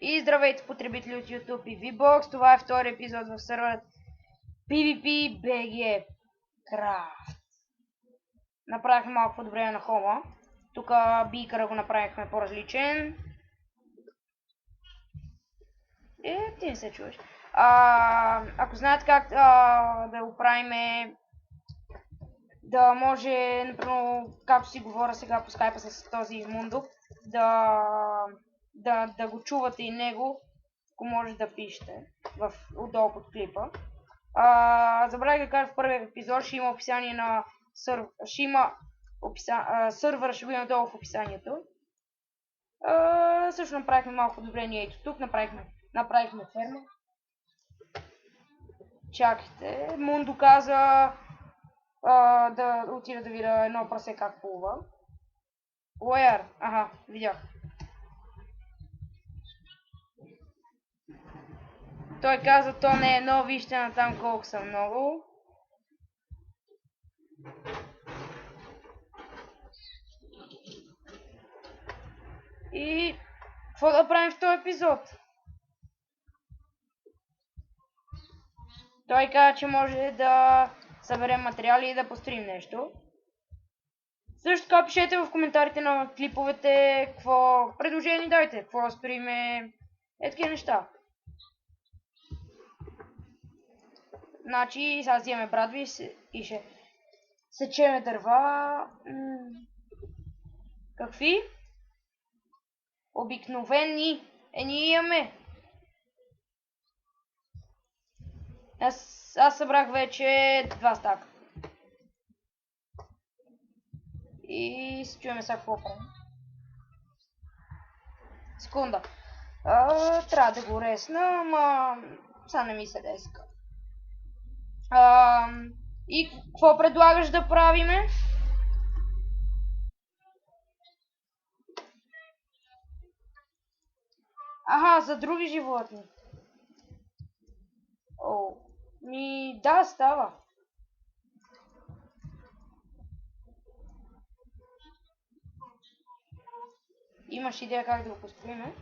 И здравейте, потребители от YouTube и VBOX. Това е втори епизод в серверът PvP BG Craft. Направихме малко подобрение на хома. Тук бикъра го направихме по-различен. Ти не се чуваш. Ако знаете как да го правим, да може, например, както си говоря сега по скайпа с този Мундо, да го чувате и него, ако може да пишете отдолу под клипа. Забравих да кажа, в първия епизод ще има описание на сървър, ще го има долу в описанието. Също направихме малко подобрение ето тук, направихме ферма. Чакайте, Мундо каза да отида да видя едно прасе как плува. Where? Ага, видях. Той каза, то не е едно, вижте на там колко са много. И какво да правим в този епизод? Той каза, че може да съберем материали и да построим нещо. Също така пишете в коментарите на клиповете какво предложение дайте, какво да строиме, такива неща. Значи, сега взимаме брадви и ще сечеме дърва. Какви? Обикновени. Ние имаме. Аз събрах вече 2 стака. И се чуеме сега какво правим. Секунда. Трябва да го ресна, ама сега не ми се деска. И какво предлагаш да правиме? Аха, за други животни. Да, става. Имаш идея как да го построиме?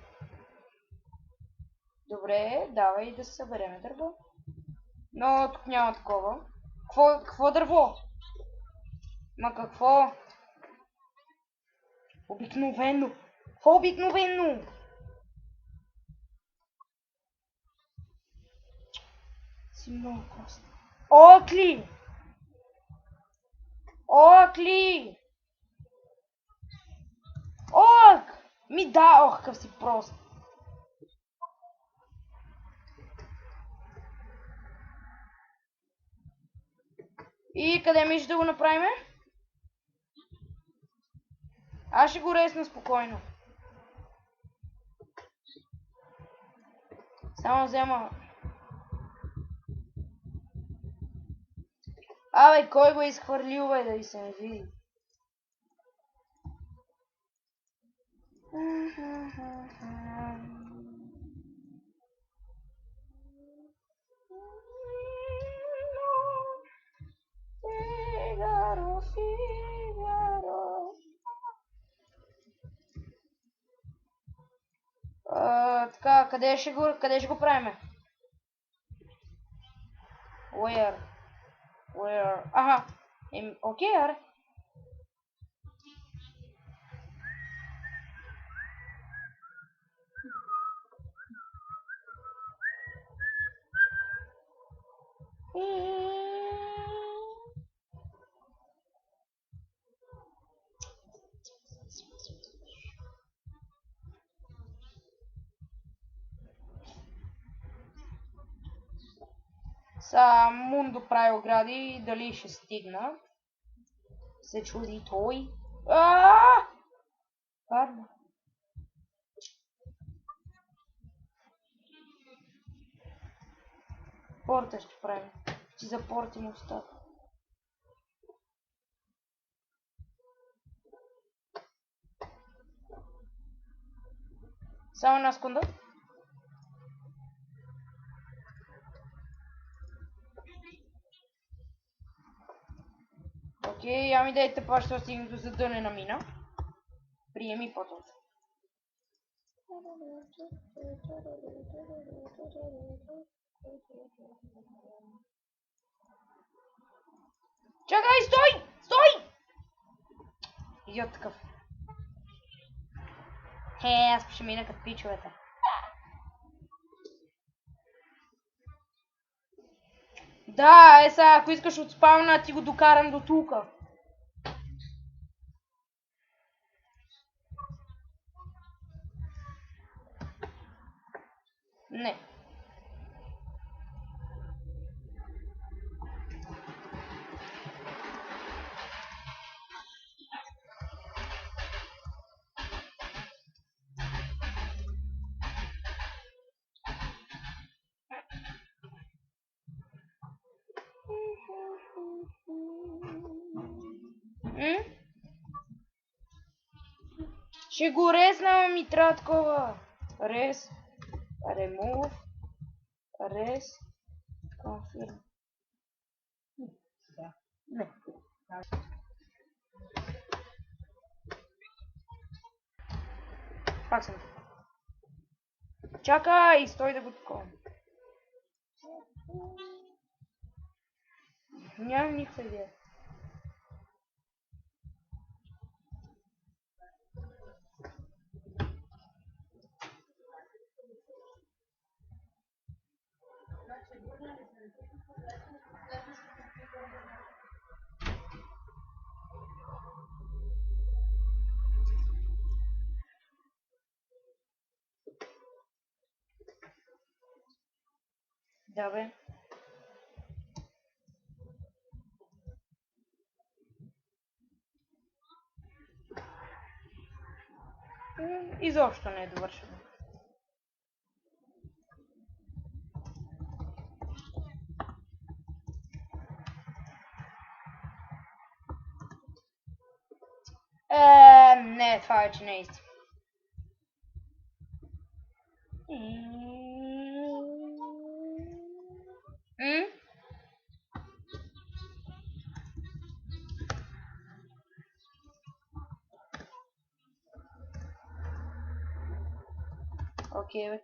Добре, давай да събереме дърво. Но тук няма такова. Какво дърво? Ма какво? Обикновено. Какво обикновено? Си много просто. Окли! Окли! Ок! Ми да, какъв си прост. И къде мислиш да го направим? Аз ще го ресна спокойно. Само взема. Абе, кой го е изхвърлил, бе, да ви се не види. Така, къде ще го правим? Where? Аха. Окей, аре. Мундо прави огради, дали ще стигна. Се чуди той. Падна. Порта ще правим. Ще запортим устата. Само една секунда. Окей, ами дайте па ще стигнем до задънена мина. Приеми потом. Чакай, стой! Стой! Идиот такъв. Аз ще мина като пичовете. Да, сега, ако искаш от спавна, ти го докарам до тука. Не. Ще го резнам ми трябва такова. Рез. Remove. Рез. Confirm. Не. Пак съм. Чакай, стой да го такова. Нямам никаква идея. Да бе. Изобщо не е довършено. Не, това вече не е истина. Окей, бе.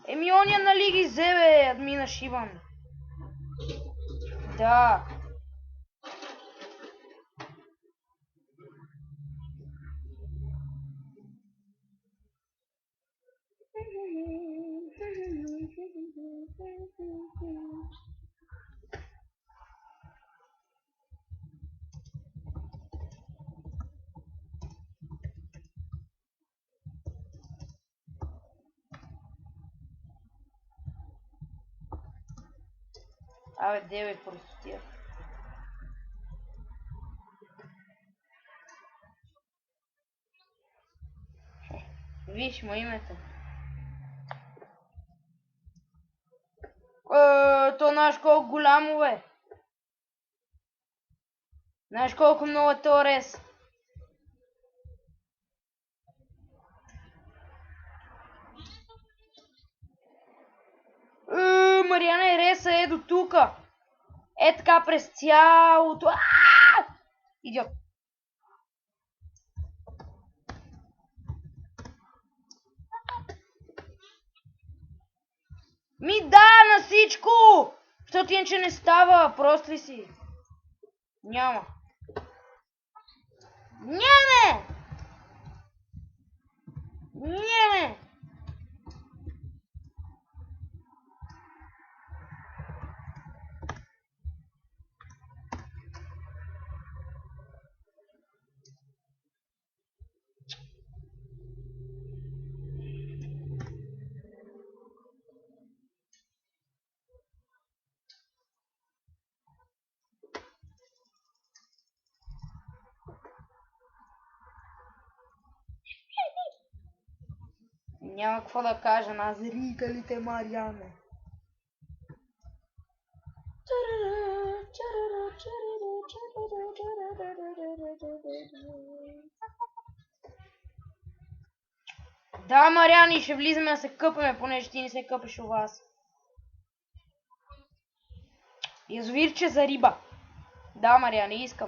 Еми оня нали ги взе бе, админа Шиван. Да. Абе, 9 простотия. Виж му името. То знаеш колко голямо бе. Знаеш колко много е то рез. Мариана и реса е до тука. Е така през цялото. Идиот. Ми да, на всичко! Защото иначе не става, прост ли си? Няма. Няма! Няма! Няма какво да кажа на зрителите, Мариане. Да, Мариани, ще влизаме да се къпаме, понеже ти не се къпеш у вас. Язовирче за риба. Да, Мария, не искам.